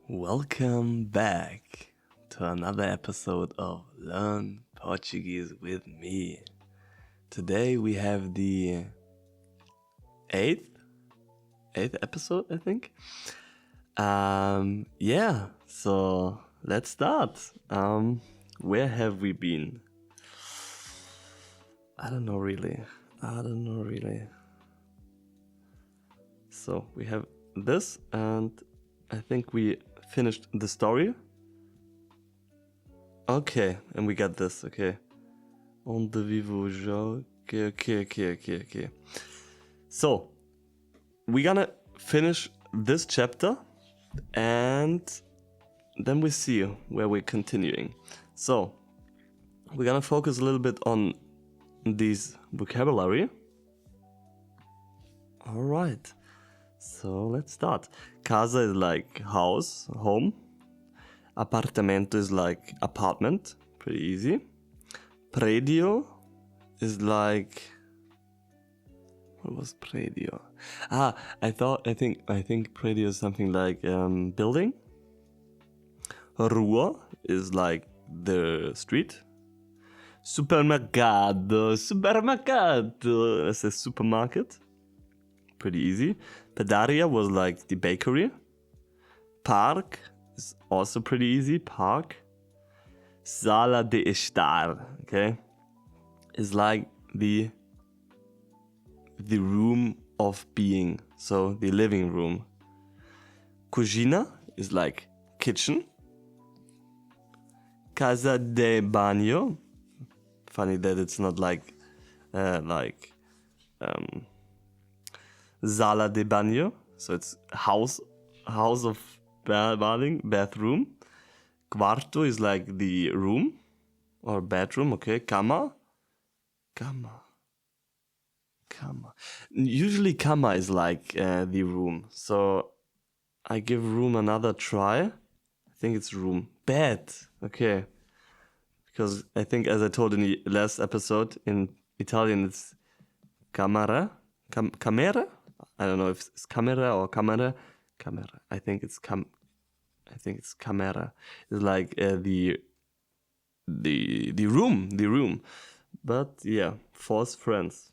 Welcome back to another episode of Learn Portuguese with me. Today we have the eighth episode, I think. So let's start. Where have we been? I don't know really. So we have this, and I think we finished the story. Okay, and we got this, okay. Onde vivo jo? Okay. So, we're gonna finish this chapter, and then we see where we're continuing. So, we're gonna focus a little bit on these vocabulary. Alright, so let's start. Casa is like house, home. Apartamento is like apartment, pretty easy. Predio is like, what was predio? I think predio is something like building. Rua is like the street. Supermercado, that's a supermarket. Pretty easy. Padaria was like the bakery. Park is also pretty easy. Park. Sala de estar, okay, is like the room of being, so the living room. Cozinha is like kitchen. Casa de banho. Funny that it's not like Sala de banho, so it's house of bathroom. Quarto is like the room or bedroom, okay. Cama. Usually cama is like the room, so I give room another try. I think it's room. Bed, okay. Because I think, as I told in the last episode, in Italian it's camera. Camera? I don't know if it's camera or camera. I think it's camera. It's like the room. But yeah, false friends.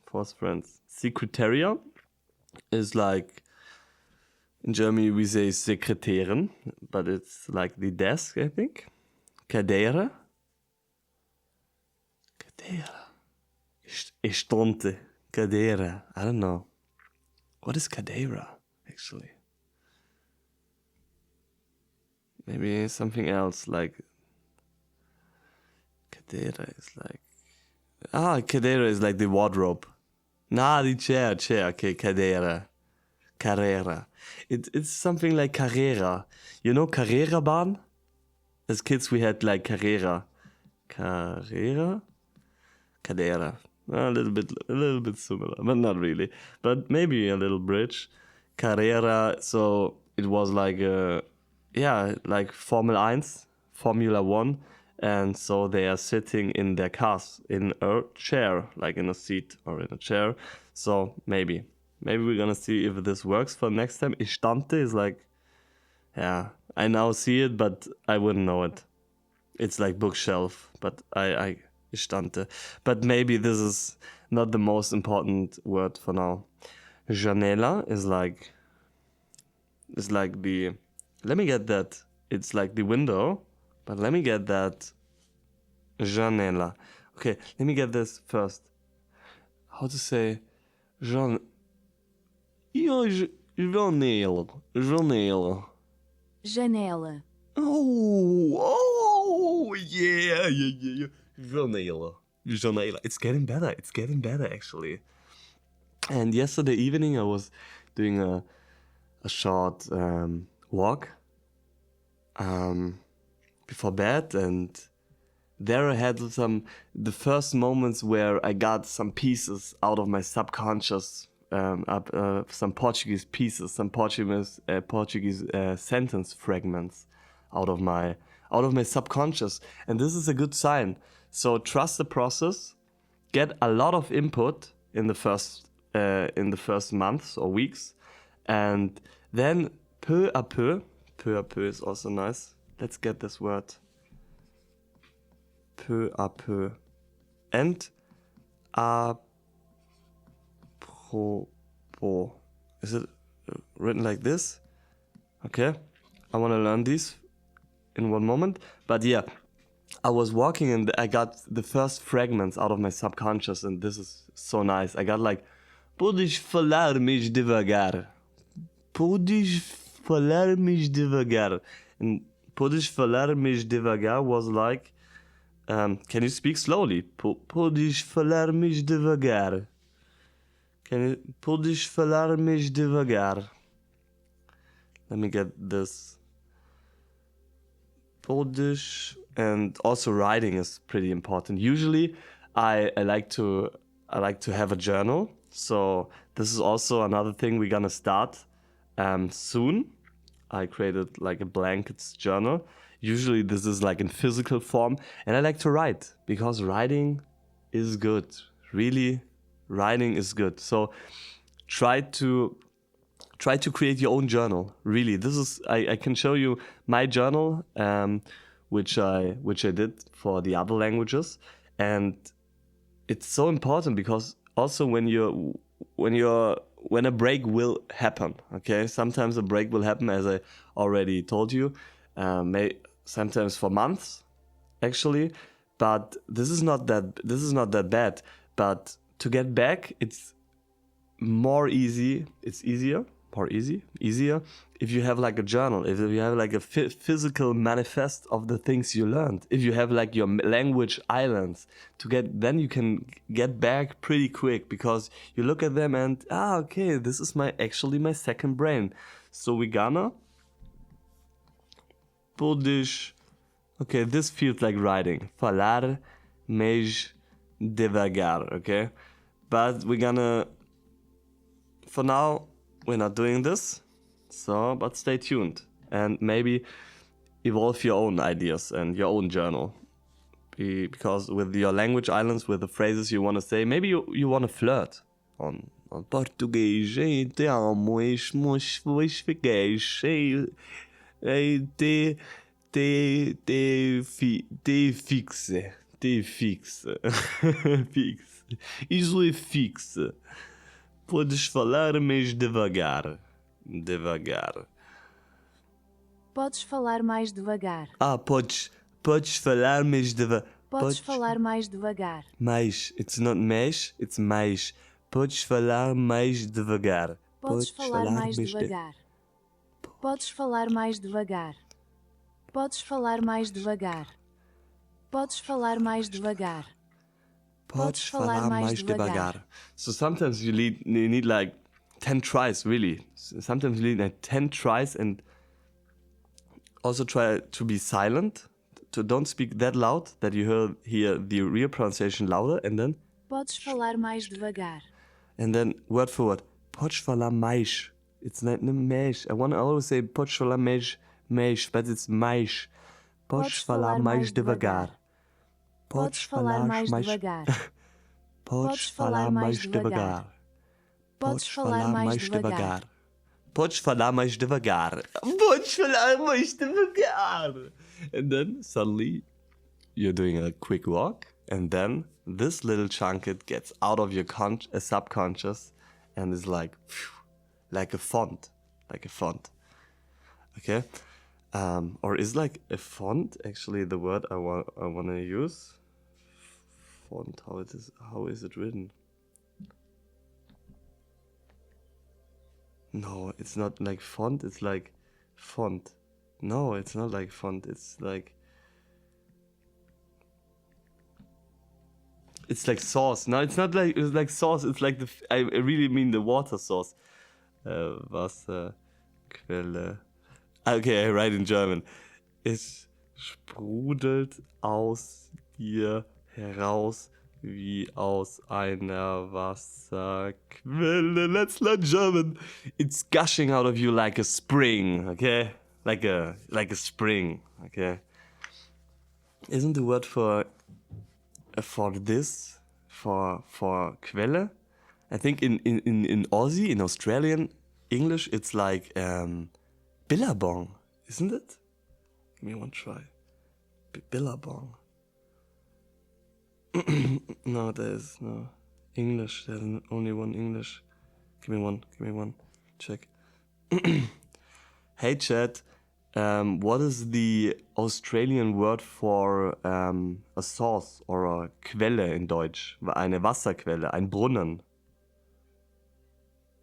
Secretaria is like, in Germany we say Sekretärin, but it's like the desk, I think. Cadeira. Estante. Cadeira. I don't know. What is cadeira, actually? Maybe something else, like cadeira is like... cadeira is like the wardrobe. The chair, okay, cadeira. Carrera. It's something like carrera. You know carrera bahn? As kids we had like carrera. Carrera? Cadeira. A little bit similar, but not really. But maybe a little bridge. Carrera, so it was like like Formula 1, and so they are sitting in their cars in a chair, like in a seat or in a chair. So maybe we're gonna see if this works for next time. Estante is like, I now see it, but I wouldn't know it. It's like bookshelf, but I Estante. But maybe this is not the most important word for now. Janela is like the... Let me get that. It's like the window, but let me get that. Janela. Okay, let me get this first. How to say Janela. Janela. Oh, yeah. Janela. It's getting better actually. And yesterday evening I was doing a short walk before bed, and there I had the first moments where I got some pieces out of my subconscious, some Portuguese pieces, some Portuguese sentence fragments out of my subconscious, and this is a good sign. So trust the process, get a lot of input in the first months or weeks, and then peu à peu, Peu à peu is also nice. Let's get this word. Peu à peu. And propos. Is it written like this? Okay. I want to learn these in one moment. But yeah, I was walking and I got the first fragments out of my subconscious, and this is so nice. I got like, podes falar mais devagar. Podes falar mais devagar. And podes falar mais devagar was like, can you speak slowly? Podes falar mais devagar. Podes falar mais devagar. Let me get this. Podes, and also writing is pretty important. Usually, I like to have a journal. So this is also another thing we're gonna start soon. I created like a blankets journal. Usually this is like in physical form, and I like to write because writing is good. Really, writing is good. So try to create your own journal. Really, this is I can show you my journal, which I did for the other languages, and it's so important because also when a break will happen. Okay, sometimes a break will happen, as I already told you, sometimes for months, actually, but this is not that bad. But to get back, it's easier if you have like a journal, if you have like a physical manifest of the things you learned, if you have like your language islands then you can get back pretty quick, because you look at them and okay, this is my second brain. So we gonna podes, okay, this feels like writing, falar mais devagar, okay, but we're gonna, for now, we're not doing this, but stay tuned and maybe evolve your own ideas and your own journal. Because with your language islands, with the phrases you want to say, maybe you want to flirt on Portuguese. Te amo, te fixe. Fixe. Isso é fixe. Podes falar mais devagar. Devagar. Podes falar mais devagar. Podes falar mais devagar. Podes falar mais devagar. Mais. It's not mais, it's mais. Podes falar mais devagar. Podes falar mais devagar. Podes falar mais devagar. Podes falar mais devagar. Podes falar mais devagar. Podes falar mais devagar. So sometimes you need like 10 tries, really. Sometimes you need like 10 tries, and also try to be silent. To don't speak that loud that you hear the real pronunciation louder, and then podes falar mais devagar. And then word for word. Podes falar mais. It's not mais. I want to always say podes falar mais, but it's mais. Podes falar mais devagar. Podes falar mais devagar. Podes falar mais devagar. Podes falar mais devagar. Podes falar mais devagar. Podes falar mais devagar. And then suddenly you're doing a quick walk, and then this little chunk, it gets out of your subconscious and is like a font. Okay? Or is like a font actually the word I want to use? Font, how is it written? No, it's not like font, it's like font. No, it's not like font, it's like sauce. No, it's not like, it's like sauce, it's like I really mean the water sauce. Wasserquelle. Okay, I write in German. Es sprudelt aus dir heraus wie aus einer Wasserquelle. Let's learn German. It's gushing out of you like a spring, okay? Like a spring, okay? Isn't the word for this, for Quelle? I think in Aussie, in Australian English, it's like Billabong. Isn't it? Give me one try. Billabong. No, there's no English. There's only one English. Give me one. Check. Hey, chat. What is the Australian word for a source or a Quelle in Deutsch? Eine Wasserquelle, ein Brunnen.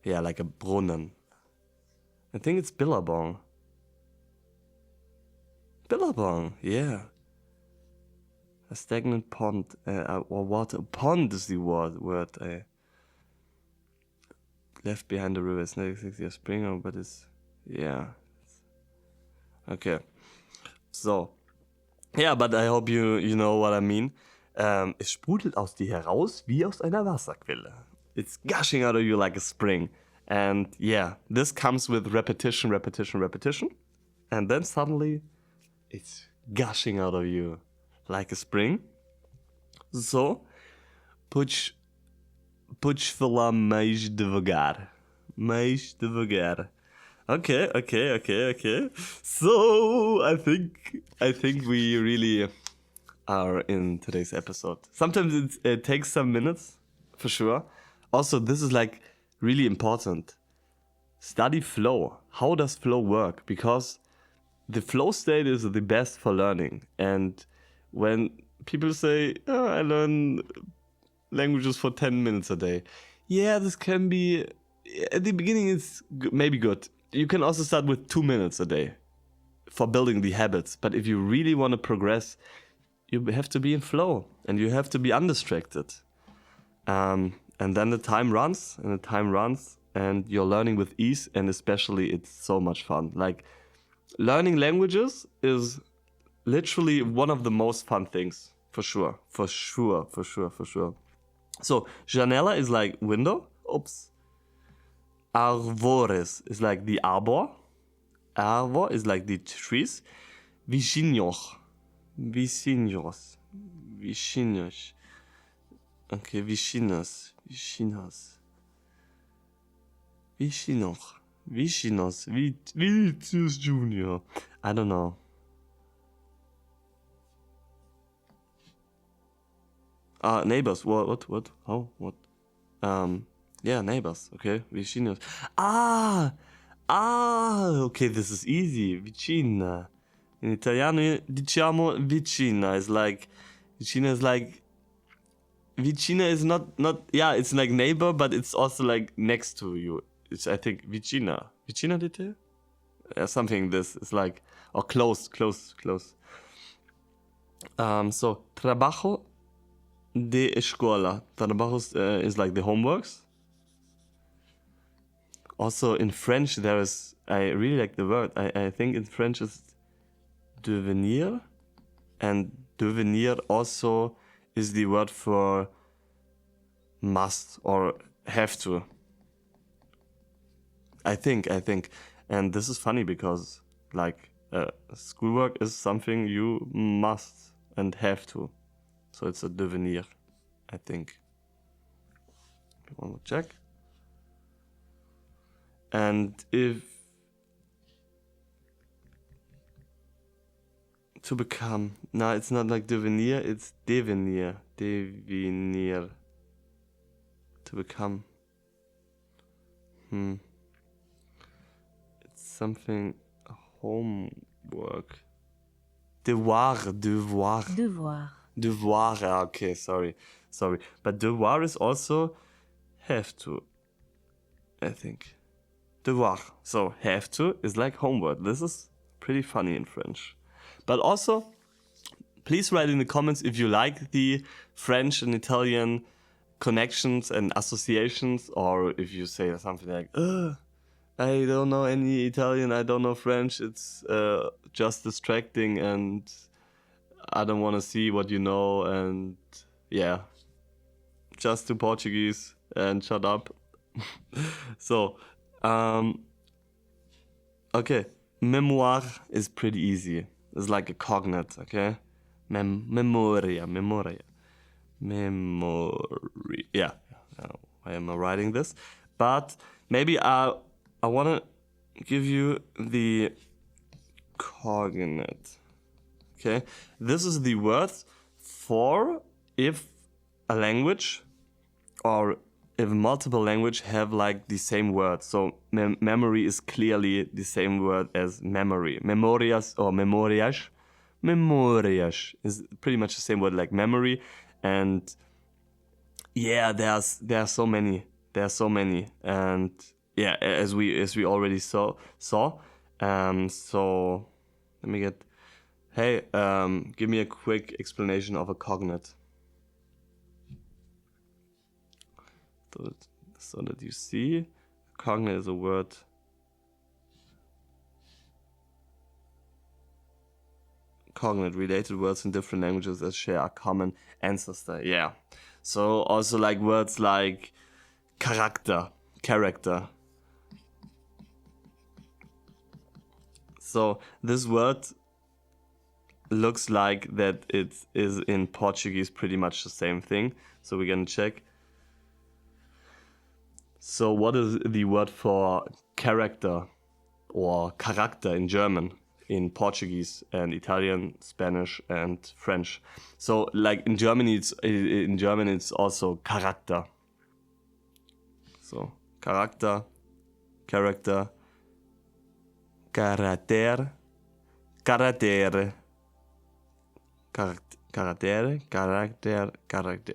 Yeah, like a Brunnen. I think it's Billabong. Billabong, yeah. A stagnant pond, or water. Pond is the word. Left behind the river. It's not exactly a spring, but it's, yeah. Okay. So. Yeah, but I hope you know what I mean. Es sprudelt aus dir heraus wie aus einer Wasserquelle. It's gushing out of you like a spring. And yeah, this comes with repetition. And then suddenly, it's gushing out of you like a spring. So, push falar mais devagar. Okay. So, I think we really are in today's episode. Sometimes it takes some minutes, for sure. Also, this is like really important. Study flow. How does flow work? Because the flow state is the best for learning. And when people say, oh, I learn languages for 10 minutes a day. Yeah, this can be, at the beginning it's maybe good. You can also start with 2 minutes a day for building the habits. But if you really want to progress, you have to be in flow and you have to be undistracted. And then the time runs and you're learning with ease, and especially it's so much fun. Like, learning languages is literally one of the most fun things, for sure. So, janela is like window. Oops. Arvores is like the arbor. Arbor is like the trees. Vizinhos. Okay, Vichinos. Vicious Junior. I don't know. Neighbors. What? How? What? Yeah, neighbors. Okay, Vicinos. Okay, this is easy. Vicina. In Italiano, diciamo vicina is like, vicina is not, yeah, it's like neighbor, but it's also like next to you. It's, I think, vicina di te? Yeah, something this is like, or close. So, trabajo de escuela. Trabajo is like the homeworks. Also in French there is, I really like the word, I think in French is devenir, and devenir also is the word for must or have to. I think. And this is funny because, like, schoolwork is something you must and have to. So it's a devenir, I think. One more check. And if to become, no, it's not like devenir, it's devenir. To become. It's something, homework. Devoir. Okay, sorry. But devoir is also have to, I think. Devoir. So have to is like homework. This is pretty funny in French. But also, please write in the comments if you like the French and Italian connections and associations, or if you say something like, I don't know any Italian, I don't know French, it's just distracting and I don't want to see what you know, and yeah, just do Portuguese and shut up. So, okay, memoir is pretty easy. It's like a cognate, okay? Memoria. Yeah. Why am I writing this? But maybe I want to give you the cognate. Okay, this is the word for if a language or if multiple language have like the same word. So memory is clearly the same word as memory. Memorias or memorias. Memorias is pretty much the same word like memory. And yeah, there are so many. There are so many. And yeah, as we already saw. So let me get. Hey, give me a quick explanation of a cognate. So that you see, cognate is a word. Cognate, related words in different languages that share a common ancestor. Yeah. So also like words like character. So this word looks like that it is in Portuguese pretty much the same thing. So we're gonna check. So what is the word for character or character in German, in Portuguese and Italian, Spanish and French? So like in German it's also character. So character, carácter,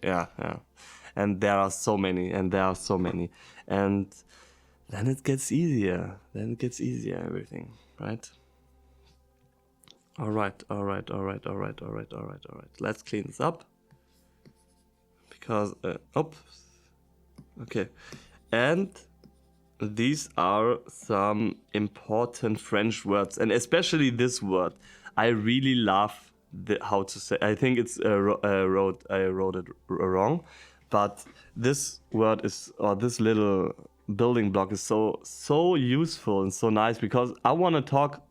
yeah. And there are so many. And then it gets easier. Everything, right? All right. Let's clean this up. Because, okay. And these are some important French words. And especially this word. I really love how to say. I think it's I wrote it wrong. But this word is, or this little building block is so useful and so nice because let's talk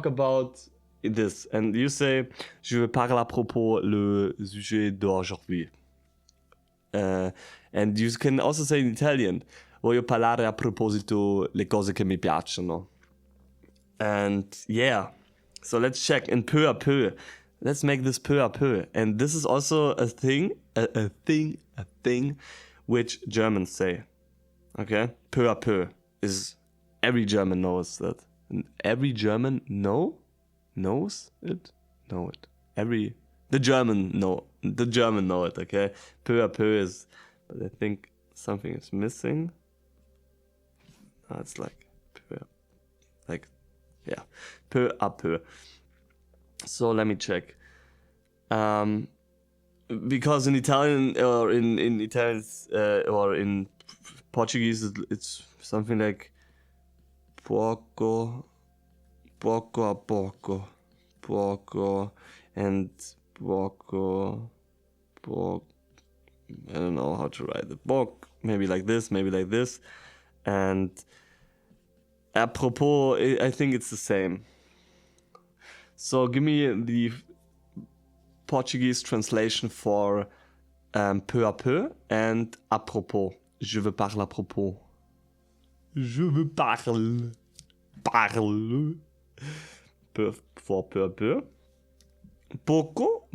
about this. And you say, je veux parler à propos le sujet d'aujourd'hui. And you can also say in Italian, voglio parlare a proposito le cose che mi piacciono. And yeah, so let's check in peu à peu. Let's make this peu à peu. And this is also a thing which Germans say. Okay? Peu à peu is, every German knows that. And every German knows it? Know it. The German know it, okay? Peu à peu is, but I think something is missing. It's like, yeah, peu à peu. So let me check. Because in Italian or in Italian or in Portuguese it's something like pouco a pouco, and pouco. I don't know how to write the book. Maybe like this, and apropos, I think it's the same. So give me the Portuguese translation for peu à peu and à propos. Je veux parler à propos. For peu à peu. Pouco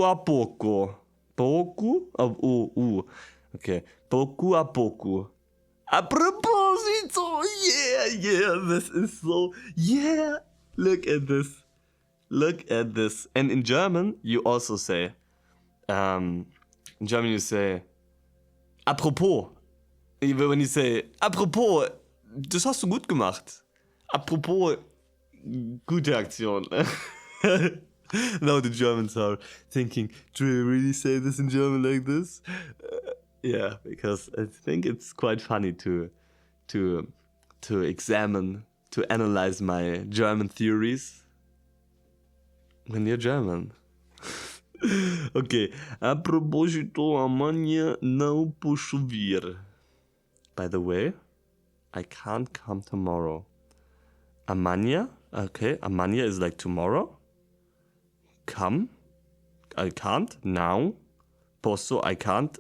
a pouco. Okay. Pouco a pouco. A proposito. Yeah. This is so. Yeah. Look at this. And in German, you also say. In German, you say. Apropos. When you say. Apropos. Das hast du gut gemacht. Apropos. Gute Aktion. Now the Germans are thinking, do we really say this in German like this? Yeah, because I think it's quite funny to examine, to analyze my German theories when you're German. Okay, a proposito, amanhã não posso vir. By the way, I can't come tomorrow. Amanhã, okay, amanhã is like tomorrow. Come, I can't. Now, posso, I can't.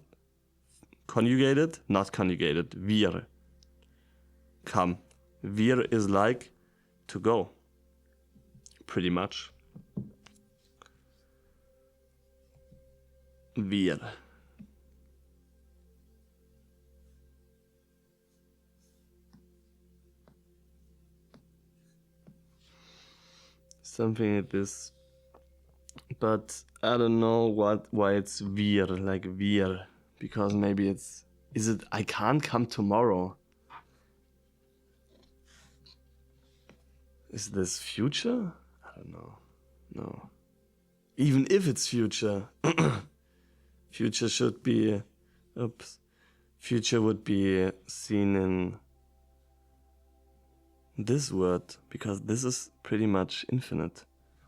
Conjugated, not conjugated. Wir. Come. Wir is like to go. Pretty much. Wir. Something like this. But I don't know why it's wir, like wir. Because maybe is it I can't come tomorrow? Is this future? I don't know. No. Even if it's future. Future should be... Oops. Future would be seen in this word. Because this is pretty much infinite.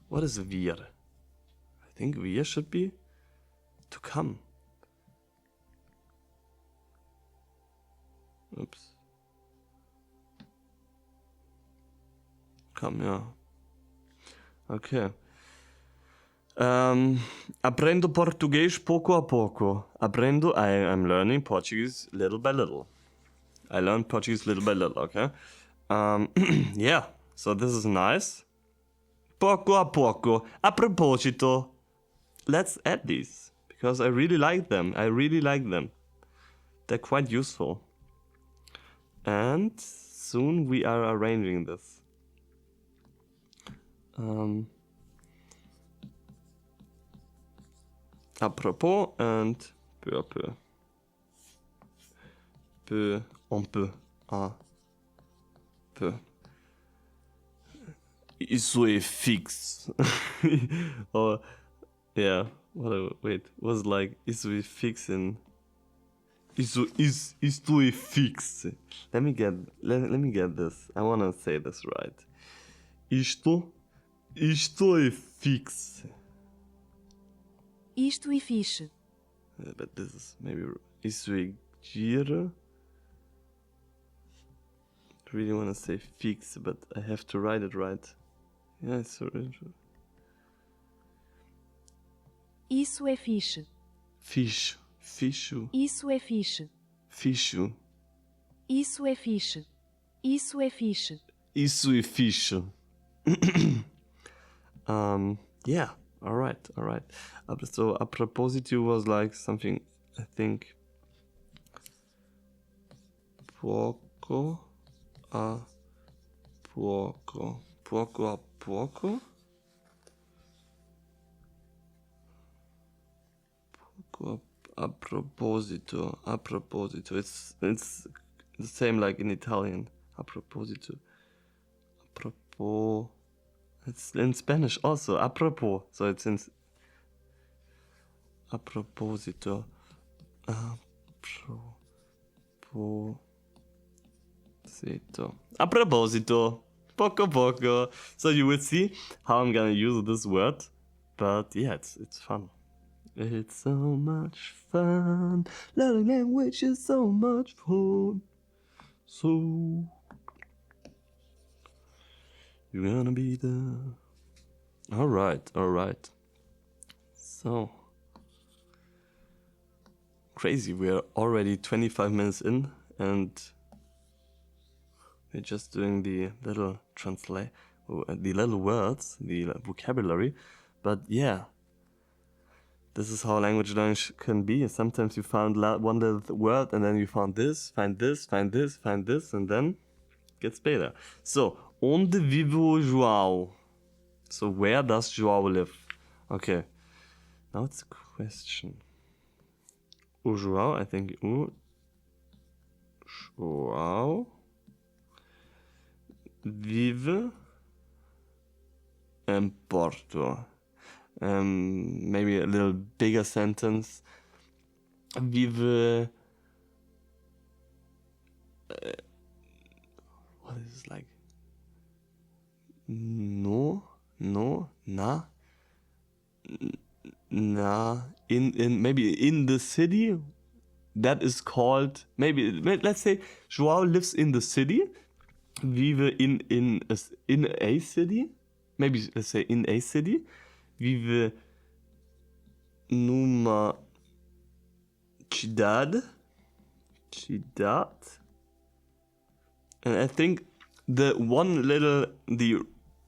What is wir? I think wir should be to come. Oops. Come, yeah. Okay. Aprendo português pouco a pouco. I'm learning Portuguese little by little. I learned Portuguese little by little, okay? Yeah, so this is nice. Pouco a pouco. A proposito. Let's add these. Because I really like them. They're quite useful. And soon we are arranging this. Apropos and peu à peu. Peu en peu. Peu. Isso é fixe. Or, yeah. Wait. Was like isso é fixe in. Isto é fixe. Let me get this. I wanna say this right. Isto é fixe. Isto e fixe. But this is maybe isso é giro. I really wanna say fixe, but I have to write it right. Yeah, it's so interesting. Isso é fixe. Ficho. Isso é fixe. Ficho. Isso é fixe. Isso é fixe. Isso é ficho. Yeah. All right. So a proposito was like something, I think. Pouco a pouco. Pouco a pouco. A proposito. It's the same like in Italian. A proposito. Apropos. It's in Spanish also. Apropos. So it's in. A proposito. A proposito. Poco. So you will see how I'm gonna use this word. But yeah, it's fun. It's so much fun. Learning language is so much fun. So you're gonna be there. All right. So crazy. We're already 25 minutes in, and we're just doing the little the little words, the vocabulary. But yeah. This is how language learning can be. Sometimes you found one little word and then you find this, and then it gets better. So, onde vive o João? So, where does João live? Okay, now it's a question. O João, I think o João vive em Porto. Maybe a little bigger sentence. Vive. What is this like? No, na. In maybe in the city. That is called let's say João lives in the city. Vive in a city. Maybe let's say in a city. Vive numa cidade. And I think the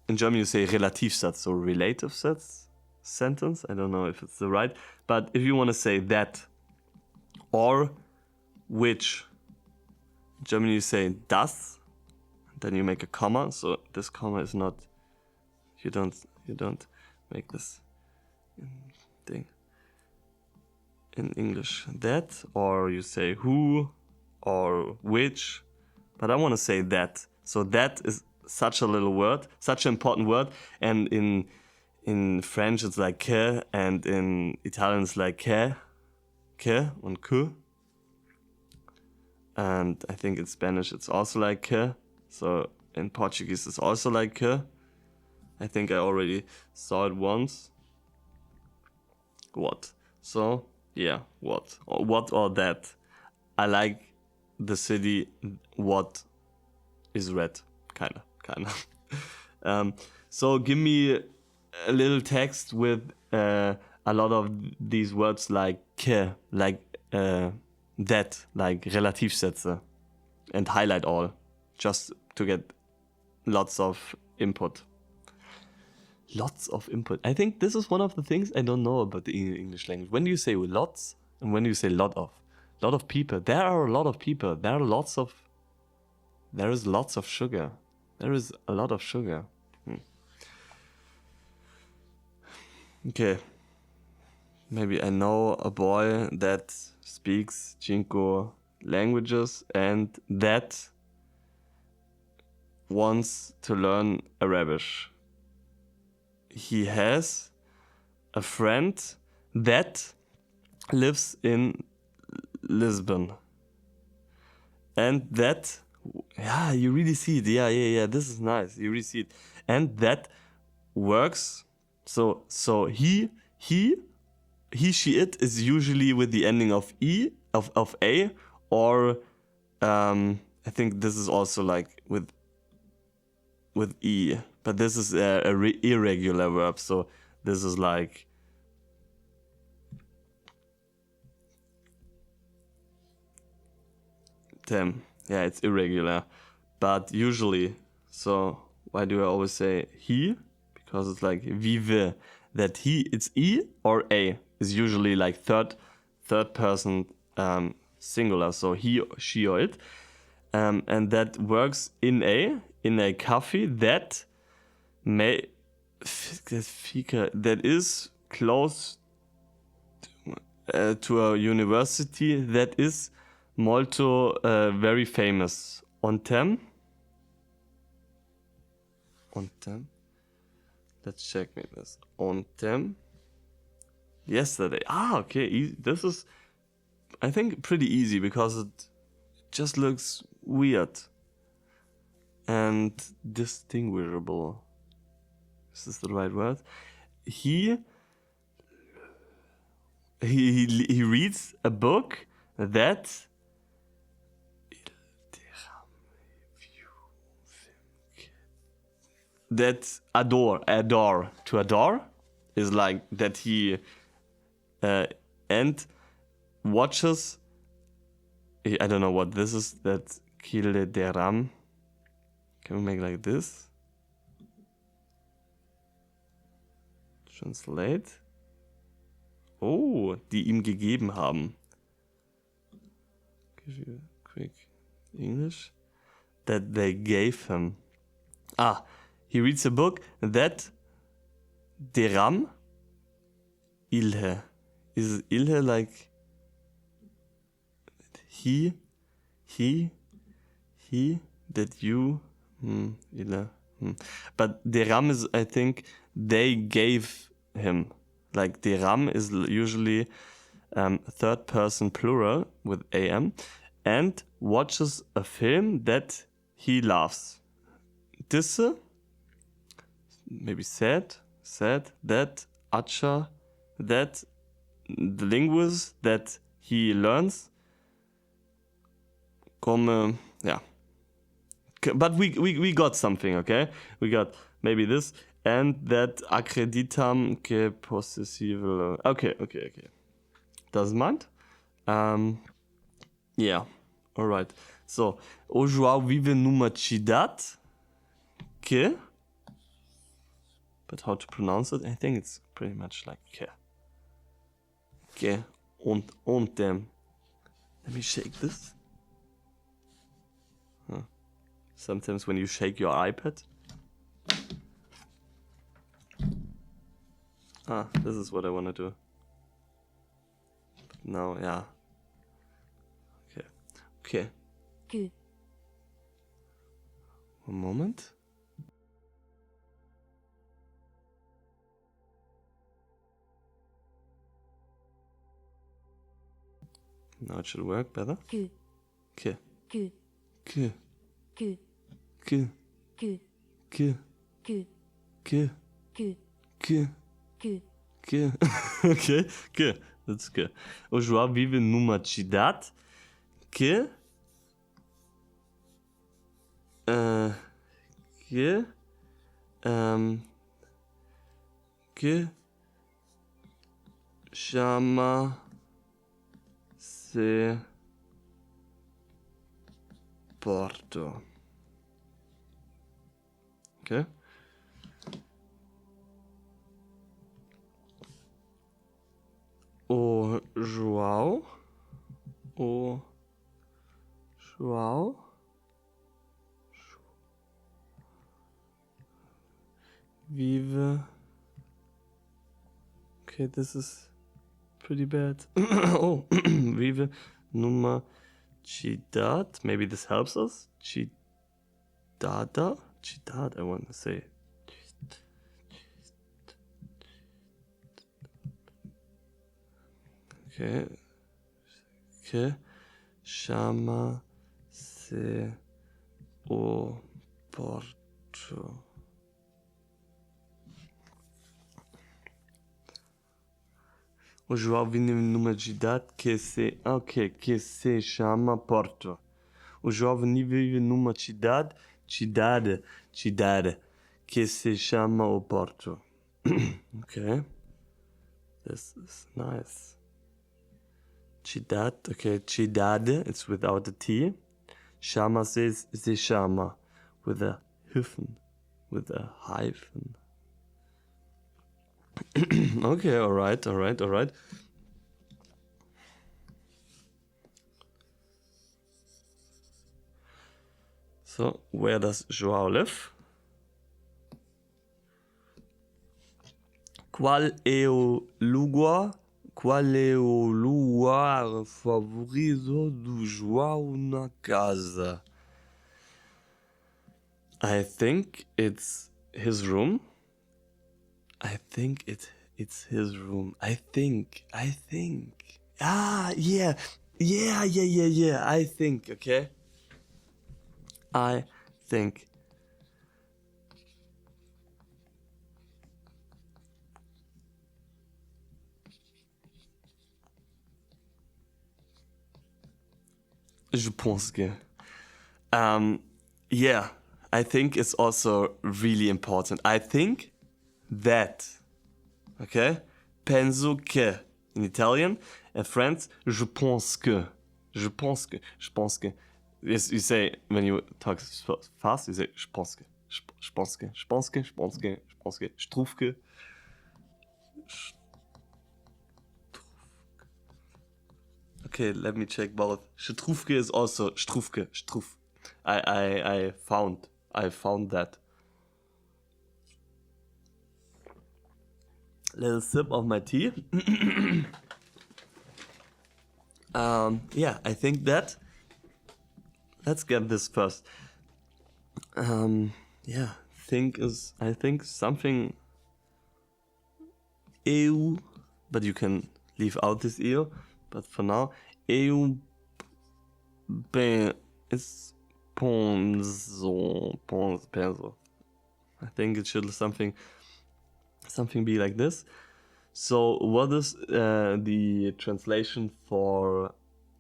in German you say Relativsatz, so relative sentence. I don't know if it's the right, but if you want to say that or which, in German you say das, then you make a comma. So this comma is not. You don't make this thing in English. That, or you say who or which, but I want to say that. So that is such a little word, such an important word, and in French it's like que, and in Italian it's like que and que, and I think in Spanish it's also like que. So in Portuguese it's also like que. I think I already saw it once. What? So yeah, what or that. I like the city. What is red? Kinda. So give me a little text with a lot of these words like que, like that, like Relativsätze, and highlight all, just to get lots of input. Lots of input. I think this is one of the things I don't know about the English language. When you say lots and when you say lot of people, there are a lot of people. There is lots of sugar. There is a lot of sugar. Okay. Maybe I know a boy that speaks 5 languages and that wants to learn Arabic. He has a friend that lives in Lisbon. And that, yeah, you really see it. Yeah, this is nice. You really see it. And that works. So he, she, it is usually with the ending of E, of A, or I think this is also like with E. But this is a irregular verb, so this is like them. Yeah, it's irregular, but usually. So why do I always say he? Because it's like vive. That he, it's E or A is usually like third person singular. So he, she, or it, and that works in a coffee that that is close to a university that is molto very famous. Ontem. Let's check this. Ontem. Yesterday. Okay. This is, I think, pretty easy because it just looks weird and distinguishable. Is this the right word? He reads a book that adore. To adore is like that he and watches. I don't know what this is. That Kille deram. Can we make like this? Translate. Oh, die ihm gegeben haben. Give you a quick English. That they gave him. He reads a book that deram ilhe. Is ilhe like he that you ilhe. But deram is, I think, they gave him. Like deram is usually third person plural with am, and watches a film that he loves. Disse, maybe said that acha, that the linguist that he learns. Come, yeah. But we got something, okay? We got maybe this, and that acreditam que possessible. Okay. Doesn't mind. Yeah. All right. So, o João vive numa cidade que. But how to pronounce it? I think it's pretty much like que. Que und dem. Let me shake this. Huh. Sometimes when you shake your iPad. This is what I want to do. But now, yeah. Okay. Que. One moment. Now it should work better. Que. Que. Que. Que. Que. Que. Que. Que. Que. Que. Que. Que. Que. Que. Ok. Que. That's que. O João vive numa cidade que. Que. Que. Chama-se Porto. Okay. O João vive. Okay, this is pretty bad. Oh, vive numa cidade. Maybe this helps us. Cidade, I want to say. Okay. Que chama-se o Porto. O João vive numa cidade que se chama Porto. O jovem vive numa cidade que se chama o Porto. Okay. This is nice. Cidade, okay, cidade, it's without the T. Chama-se chama, with a hyphen, with a hyphen. Okay, alright. So, where does João live? Qual é o lugar favorito do João na casa? I think it's his room. I think it's his room. I think. Yeah. I think, okay? I think. Je pense que. Yeah, I think it's also really important. I think that. Okay? Penso que. In Italian. In French, je pense que. Yes, you say, when you talk fast, you say, je pense que. Je trouve que. Okay, let me check both. Strufke is also Strufke. I found that. Little sip of my tea. Yeah, I think that. Let's get this first. Yeah, I think something EU, but you can leave out this EU. But for now, eu is penso. I think it should something be like this. So what is the translation for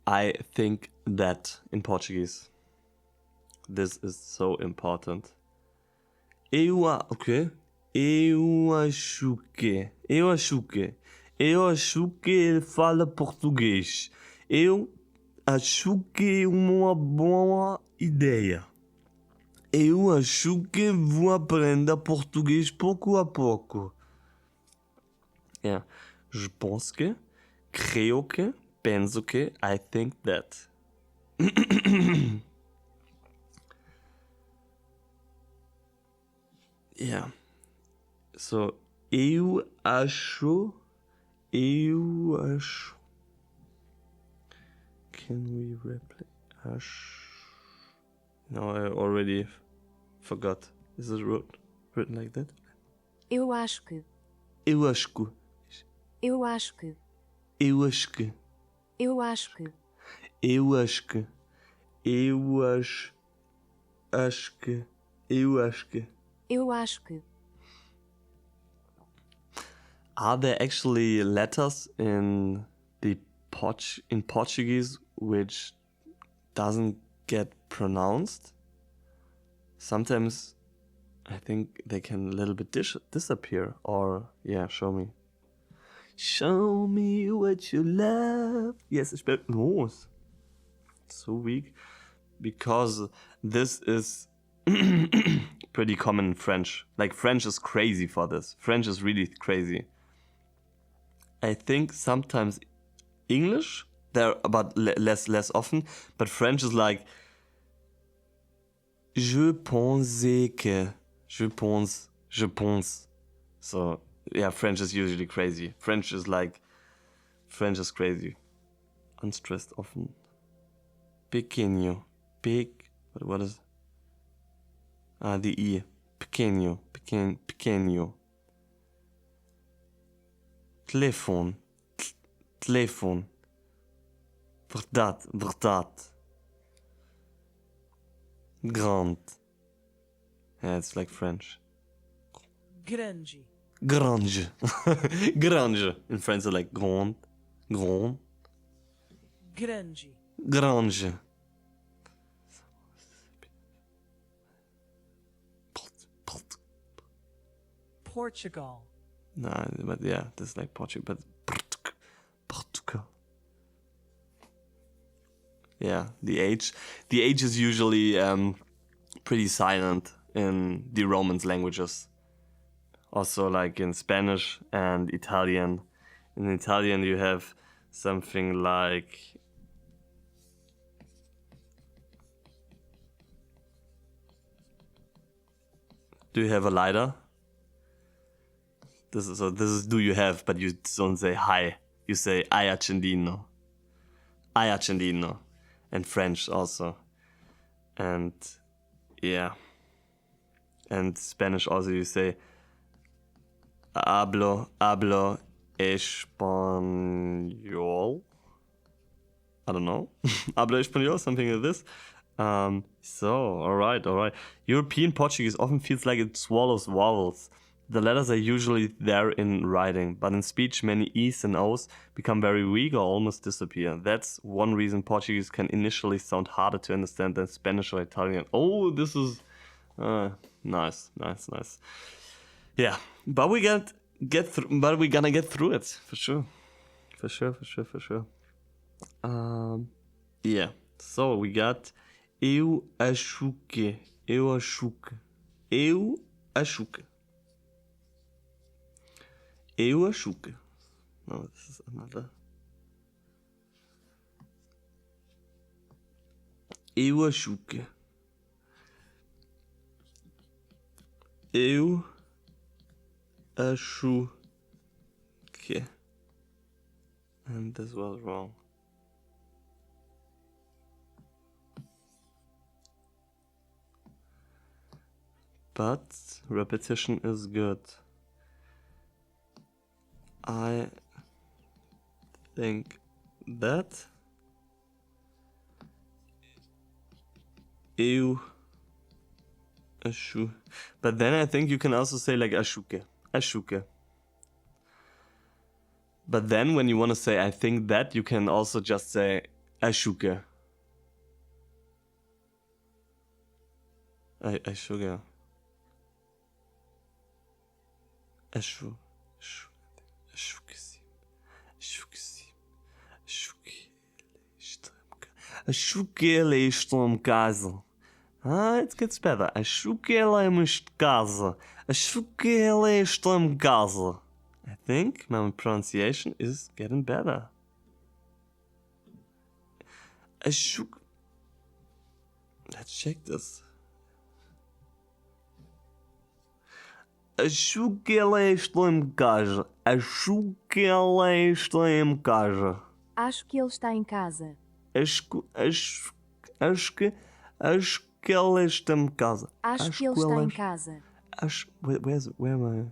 I think that in Portuguese? This is so important. Eu acho que ele fala português. Eu acho que é uma boa ideia. Eu acho que vou aprender português pouco a pouco. Yeah. Je pense que, creo que, penso que, I think that. Yeah. So, eu acho. Can we replay? Acho. No, I already forgot. Is it written like that? Eu acho que. Eu acho que. Eu acho que. Eu acho que. Eu acho que. Eu acho que. Eu acho. Acho que. Eu acho que. Eu acho que. Are there actually letters in in Portuguese which doesn't get pronounced? Sometimes I think they can a little bit disappear. Or yeah, show me. Show me what you love. Yes, ich bin los. So weak. Because this is pretty common in French. Like, French is crazy for this. French is really crazy. I think sometimes English, they're about less often, but French is like je pense que, je pense. So yeah, French is usually crazy. French is crazy. Unstressed often. Pequeño. What is? The E. Pequeño. Pequeño. Telefone. Telefone. Verdade. Grand. Yeah, it's like French. Grande. Grange. Grange. In French, it's like grand. Grand. Grande. Grange. Portugal. Nah, but yeah, this is like Portugal, but Portugal. Yeah, the H is usually pretty silent in the Romance languages. Also, like in Spanish and Italian. In Italian, you have something like do you have a lighter? This is do you have, but you don't say hi. You say hai accendino. Hai accendino. And French also. And yeah. And Spanish also you say hablo español. I don't know. Hablo español, something like this. All right. European Portuguese often feels like it swallows vowels. The letters are usually there in writing, but in speech, many E's and O's become very weak or almost disappear. That's one reason Portuguese can initially sound harder to understand than Spanish or Italian. Oh, this is nice. Yeah, but we gonna get through it for sure. Yeah. So we got eu acho que. No, this is another. Eu acho que. And this was wrong. But repetition is good. I think that eu acho. But then I think you can also say like achuque. But then when you want to say I think that, you can also just say achuque. Achuque. Acho que sim. Acho que ele está em casa. Ah, it gets better. Acho que ela é uma casa. Acho que ela está em casa. I think my pronunciation is getting better. Acho... Let's check this. Acho que ela está em casa. Acho que ela está em casa. Acho que ele está em casa. Acho que ela está em casa. Acho que ele está em casa. Where am I?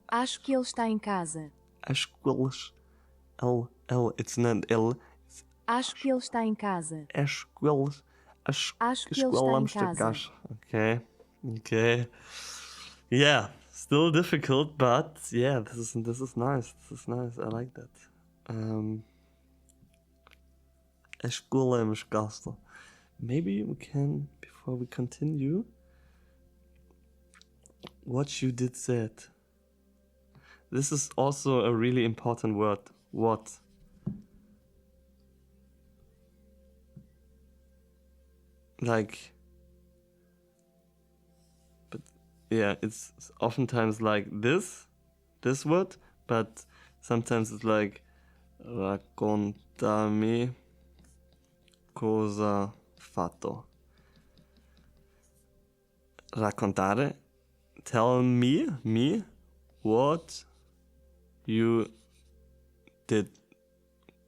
Acho que ele está em casa. Acho que eles... it's not L. Acho que ele está em casa. Acho que eles... Acho que ele está em casa. Okay. Yeah, still difficult, but yeah, this is nice. This is nice. I like that. Escolhemos gasto. Maybe we can, before we continue, what you did said. This is also a really important word. What? Like, but yeah, it's oftentimes like this word, but sometimes it's like raccontami cosa fatto. Raccontare, tell me what you did.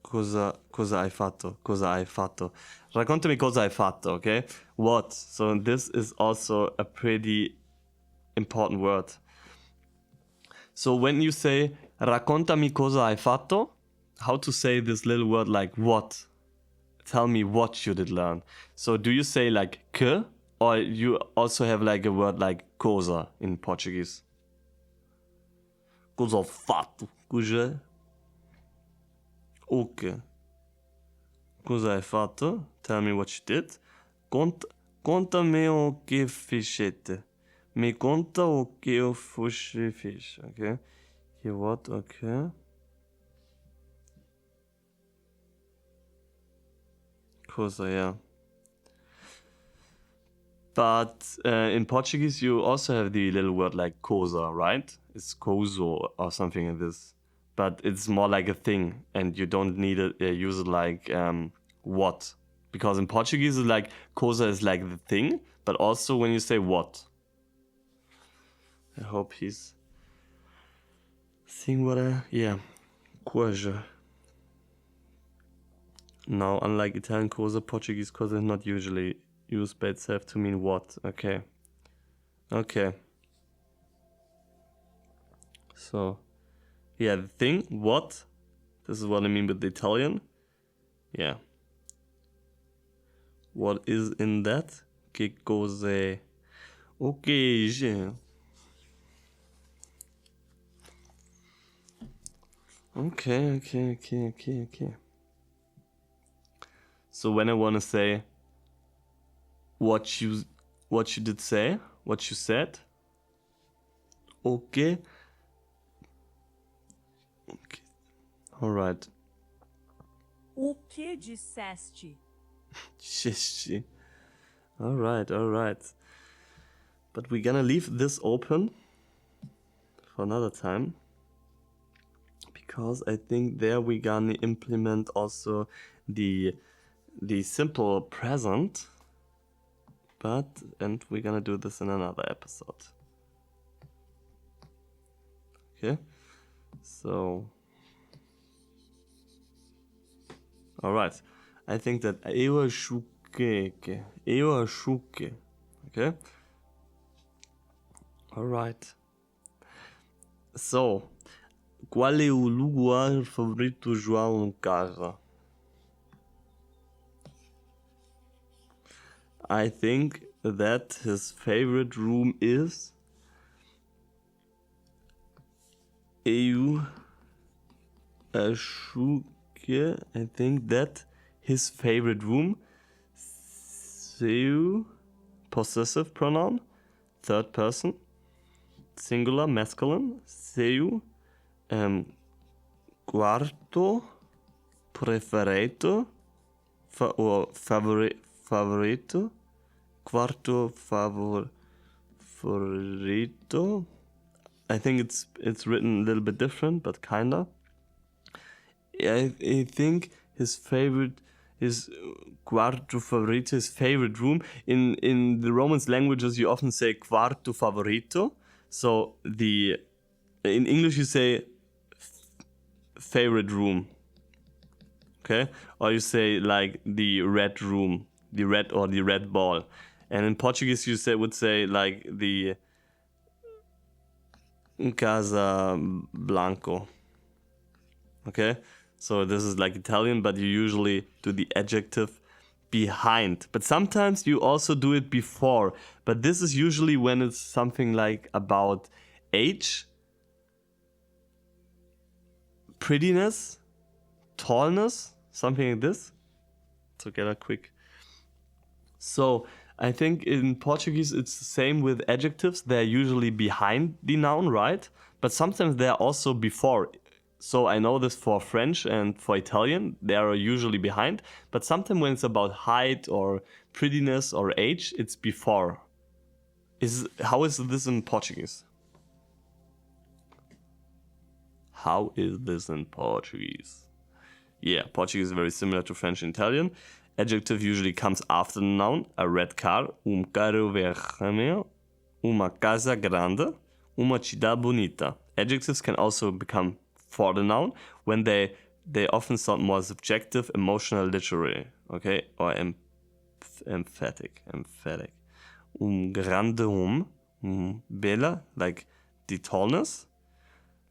Cosa hai fatto? Cosa hai fatto? Raccontami cosa hai fatto, okay? What? So this is also a pretty important word. So when you say raccontami cosa hai fatto, how to say this little word like what? Tell me what you did learn. So do you say like que, or you also have like a word like cosa in Portuguese? Cosa ho fatto? Cosa? O que? Cosa hai fatto? Tell me what you did. Conta-me o que fizeste. Me conta o que eu fiz, okay? Here what, okay? Cosa, yeah. But in Portuguese you also have the little word like cosa, right? It's coso or something like this. But it's more like a thing, and you don't need it. Use it like what, because in Portuguese it's like cosa is like the thing, but also when you say what. I hope he's seeing what coisa. Now, unlike Italian cosa, Portuguese cosa is not usually used by itself to mean what. Okay. So, yeah, the thing, what? This is what I mean with the Italian. Yeah. What is in that? Que cos'è? Okay. Okay. So when I want to say what you did say, what you said. Okay. All right. O que disseste? Shishi. All right. But we're gonna leave this open for another time, because I think there we're gonna implement also the simple present, and we're gonna do this in another episode. Okay, so all right, I think that eu acho que, okay, all right. So, qual é o lugar favorito do João no carro? I think that his favorite room is... Eu acho que... I think that his favorite room... Seu... Possessive pronoun. Third person. Singular, masculine. Seu... quarto... Preferido... Favorito... quarto favorito. I think it's written a little bit different, but kinda. I think his quarto favorito, his favorite room. In the Romance languages, you often say quarto favorito. So in English you say favorite room. Okay, or you say like the red room, the red ball, and in Portuguese you would say like the casa blanco. Okay, so this is like Italian, but you usually do the adjective behind, but sometimes you also do it before, but this is usually when it's something like about age, prettiness, tallness, something like this. To get a quick. So I think in Portuguese it's the same with adjectives. They're usually behind the noun, right? But sometimes they're also before. So I know this for French and for Italian, they are usually behind. But sometimes when it's about height or prettiness or age, it's before. How is this in Portuguese? How is this in Portuguese? Yeah, Portuguese is very similar to French and Italian. Adjective usually comes after the noun. A red car, carro vermelho, uma casa grande, uma cidade bonita. Adjectives can also become for the noun when they often sound more subjective, emotional, literary, okay, or emphatic. Grande bella, like the tallness,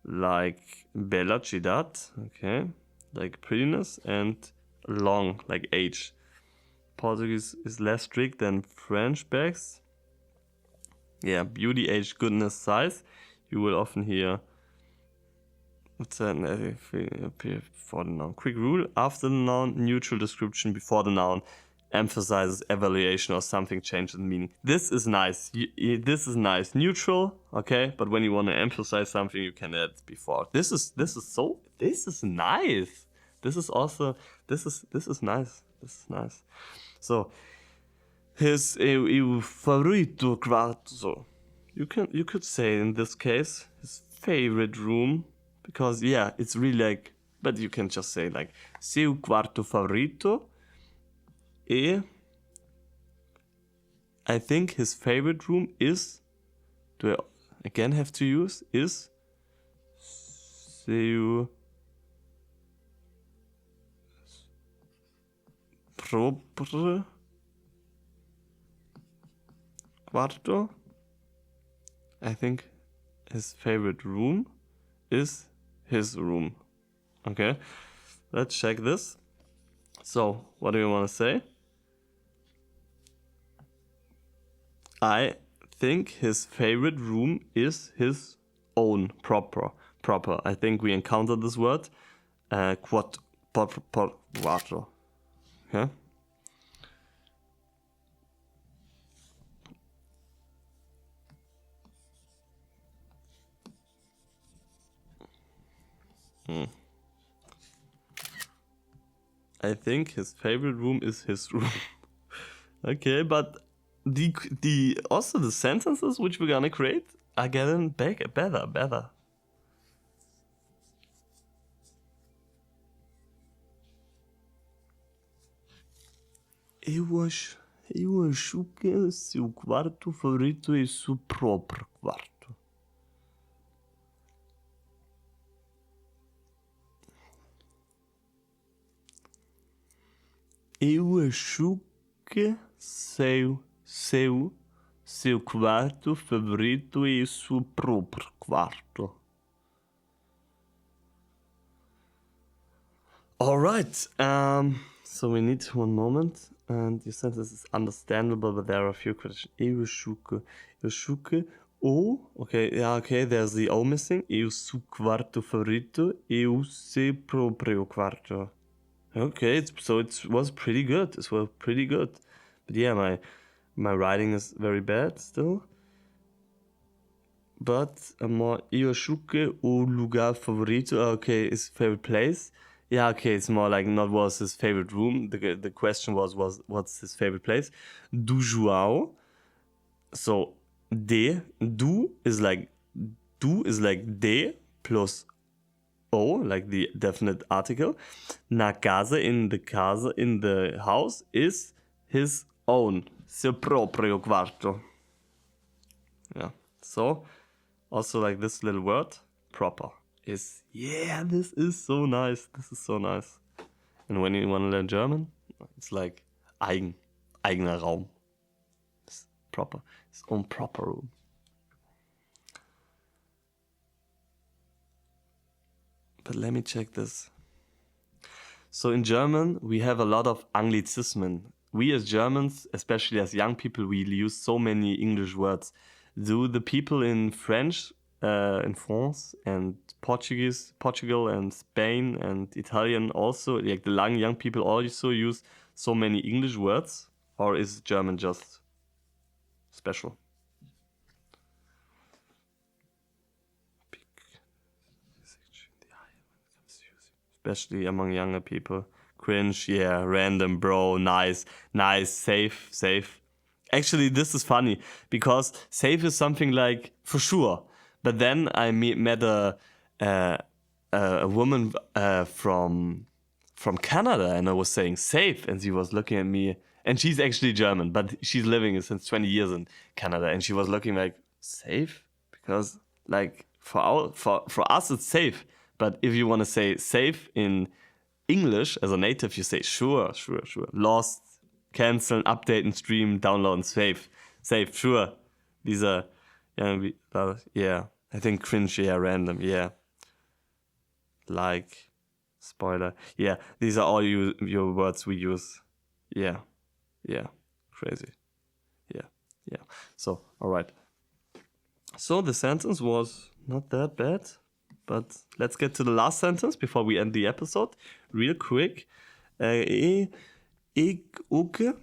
like bella ciudad, okay, like prettiness, and long, like age. Portuguese is less strict than French backs. Yeah, beauty, age, goodness, size. You will often hear what's that appear before the noun. Quick rule: after the noun, neutral description before the noun emphasizes evaluation or something changes the meaning. This is nice. This is nice. Neutral, okay, but when you want to emphasize something, you can add before. This is nice. This is nice. This is nice. So his favorito quarto. You could say in this case his favorite room, because yeah, it's really like, but you can just say like seu quarto favorito. I think his favorite room is, do I again have to use, is seu proprio quarto. I think his favorite room is his room. Okay, let's check this. So, what do you want to say? I think his favorite room is his own proper. I think we encountered this word. Quarto. Okay. I think his favorite room is his room. Okay, but the also the sentences which we're gonna create are getting better. Eu acho que o seu quarto favorito é o seu próprio quarto. Eu acho que seu quarto favorito é o seu próprio quarto. Alright, so we need one moment, and your sentence is understandable, but there are a few questions. Eu acho que o, okay, there's the O missing. Eu seu quarto favorito é o seu próprio quarto. Okay, so it was pretty good. It was pretty good. But yeah, my writing is very bad still. But eu acho que o lugar favorito, okay, is favorite place. Yeah, okay, it's more like not was his favorite room. The question was what's his favorite place. Do João. So du is like de plus o, like the definite article. Na casa, in the house, is his own, seu proprio quarto. Yeah. So also like this little word, proper, is this is so nice. This is so nice. And when you want to learn German, it's like eigener Raum. It's proper. His own proper room. But let me check this. So in German, we have a lot of Anglizismen. We as Germans, especially as young people, we use so many English words. Do the people in France, and Portugal and Spain and Italian also, like the young people also use so many English words? Or is German just special? Especially among younger people. Cringe, yeah, random, bro, nice, safe. Actually, this is funny because safe is something like for sure. But then I met a woman from Canada, and I was saying safe, and she was looking at me, and she's actually German, but she's living since 20 years in Canada, and she was looking like safe because like for us it's safe, but if you want to say safe in English as a native, you say sure. Lost, cancel, update and stream, download and save, sure. These are yeah. I think cringe, yeah, random, yeah. Like, spoiler, yeah. These are all your words we use. Yeah, crazy. Yeah. So, all right. So the sentence was not that bad, but let's get to the last sentence before we end the episode, real quick. Okay.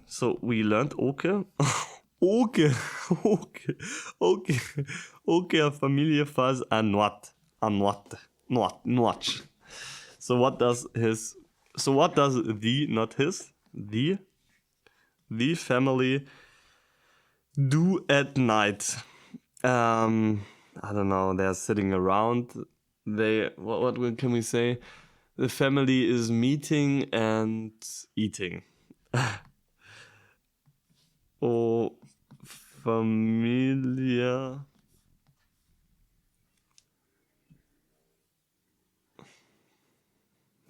So we learned okay. Okay. A familia faz a noite. So what does the family do at night? I don't know. They're sitting around. What can we say? The family is meeting and eating. O familia.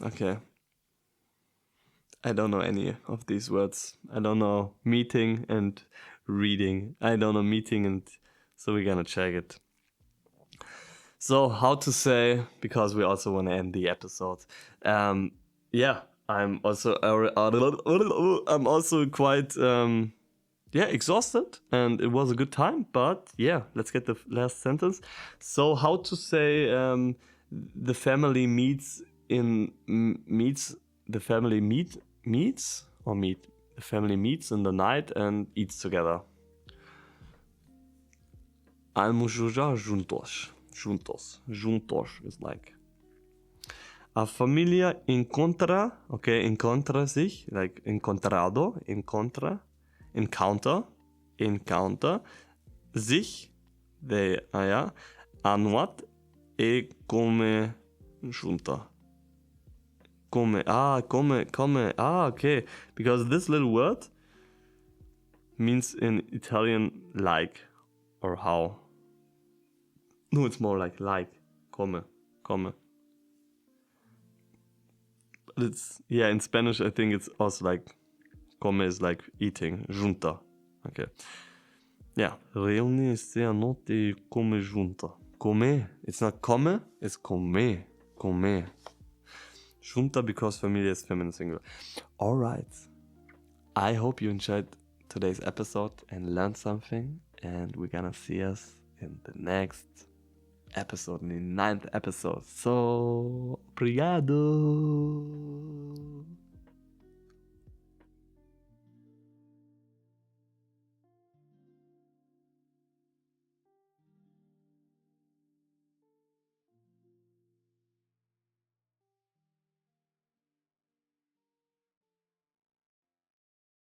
Okay. I don't know any of these words. I don't know meeting and reading. I don't know meeting, and so we're gonna check it. So how to say, because we also want to end the episode. Yeah, I'm also quite exhausted, and it was a good time. But yeah, let's get the last sentence. So how to say the family meets in meets the family meets or meet the family meets in the night and eats together. Almojar juntos is like a familia encontra sich, like encontrado, encounter sich, they anuat e come junta. Come, okay. Because this little word means in Italian like or how. No, it's more like come. But it's, yeah, in Spanish I think it's also like come is like eating, junta. Okay. Yeah. Reunirse a noite e come junta. Come. It's not come, it's come. Junta because familia is feminine singular. Alright. I hope you enjoyed today's episode and learned something. And we're gonna see us in the next episode, in the 9th episode. So, obrigado!